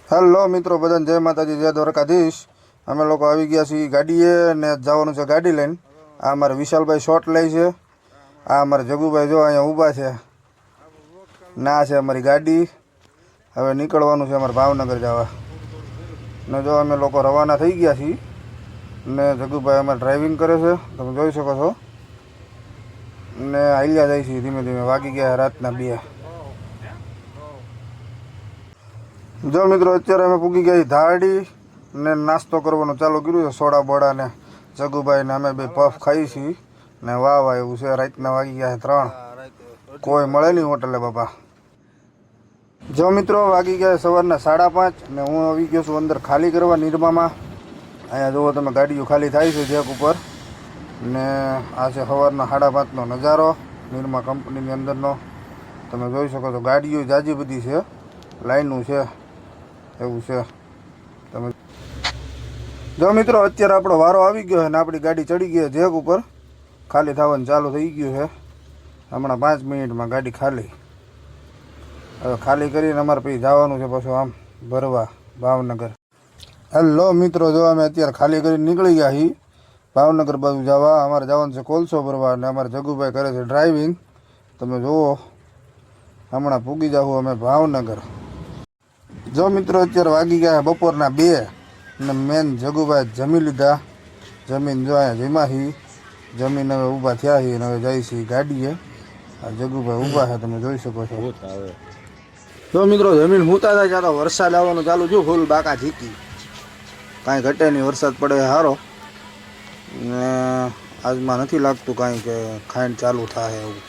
Hello મિત્રો, બધાને જય માતાજી, જય દ્વારકાધીશ। અમે લોકો આવી ગયા છીએ ગાડીએ ને જવાનું છે ગાડી લઈને। આ અમારે વિશાલભાઈ શોટ લે છે, આ અમારે જગુભાઈ જો અહીંયા ઊભા છે, ના છે અમારી ગાડી। હવે નીકળવાનું છે અમારે ભાવનગર જવા ને જો અમે લોકો રવાના થઈ ગયા છીએ ને જગુભાઈ અમારે ડ્રાઇવિંગ કરે છે, તમે જોઈ શકો છો ને હાલ્યા જાય છે ધીમે ધીમે। વાગી ગયા રાતના 2। જો મિત્રો, અત્યારે અમે પૂગી ગયા ધાડી ને નાસ્તો કરવાનું ચાલુ કર્યું છે, સોડા બોડા ને જગુભાઈ ને અમે બે પફ ખાઈ છીએ ને વાહ વાહ એવું છે। રાતના વાગી ગયા 3, કોઈ મળે નહીં હોટલે બાપા। જો મિત્રો, વાગી ગયા સવારના 5:30 ને હું આવી ગયો છું અંદર ખાલી કરવા નિરમામાં। અહીંયા જુઓ તમે, ગાડીઓ ખાલી થાય છે જેક ઉપર ને આ છે સવારના 5:30નો નજારો નિરમા કંપનીની અંદરનો। તમે જોઈ શકો છો ગાડીઓ જાજી બધી છે, લાઈનું છે એવું છે તમે। જો મિત્રો, અત્યારે આપણો વારો આવી ગયો છે ને આપણી ગાડી ચડી ગઈ જેક ઉપર, ખાલી થવાનું ચાલુ થઈ ગયું છે। હમણાં 5 મિનિટમાં ગાડી ખાલી। હવે ખાલી કરીને અમારે પછી જવાનું છે પાછું આમ ભરવા ભાવનગર। હેલો મિત્રો, જો અમે અત્યારે ખાલી કરીને નીકળી ગયા છીએ ભાવનગર બાજુ જવા। અમારે જવાનું છે કોલસો ભરવા અને અમારે જગુભાઈ કરે છે ડ્રાઇવિંગ। તમે જુઓ, હમણાં પૂગી જાઉં અમે ભાવનગર। જો મિત્રો, અત્યારે વાગી ગયા બપોરના 2 ને મેન જગુભાઈ જમી લીધા। જમીન જો અહીંયા જમ્યા છીએ, જમીન હવે ઊભા થયા છીએ અને હવે જાય છીએ ગાડીએ। આ જગુભાઈ ઊભા છે, તમે જોઈ શકો છો। જો મિત્રો, જમીન હુતા થાય ત્યારે વરસાદ આવવાનું ચાલુ થયું, ફૂલ બાકા ઝીકી, કાંઈ ઘટે નહીં, વરસાદ પડે સારો ને આજમાં નથી લાગતું કાંઈ કે ખાંડ ચાલુ થાય એવું।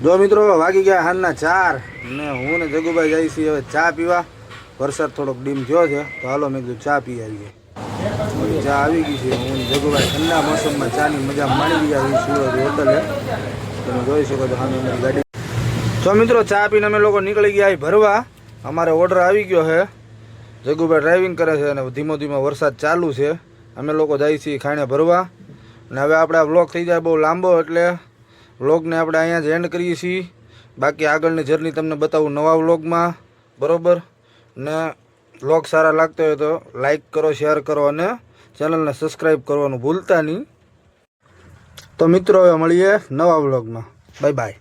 જો મિત્રો, વાગી ગયા સાંજના 4 ને હું ને જગુભાઈ જઈએ છીએ હવે ચા પીવા। વરસાદ થોડોક ડીમ થયો છે તો હાલો મેં કીધું ચા પી આવીએ। ચા આવી ગઈ છે, હું જગુભાઈ ઠંડા મોસમમાં ચાની મજા માણી ગયા છીએ સુરત હોટલે। તમે જોઈ શકો છો સામે અમારી ગાડી। જો મિત્રો, ચા પીને અમે લોકો નીકળી ગયા ભરવા। અમારે ઓર્ડર આવી ગયો છે, જગુભાઈ ડ્રાઇવિંગ કરે છે અને ધીમો ધીમો વરસાદ ચાલુ છે। અમે લોકો જઈએ છીએ ખાણે ભરવા અને હવે આપણે આ વ્લોગ થઈ જાય બહુ લાંબો, એટલે વ્લોગને આપણે અહીંયા જ એન્ડ કરીએ છીએ। બાકી આગળની જર્ની તમને બતાવું નવા વ્લોગમાં, બરાબર ને। વ્લોગ સારા લાગતા હોય તો લાઈક કરો, શેર કરો અને ચેનલને સબસ્ક્રાઈબ કરવાનું ભૂલતા નહીં। તો મિત્રો, હવે મળીએ નવા વ્લોગમાં। Bye bye.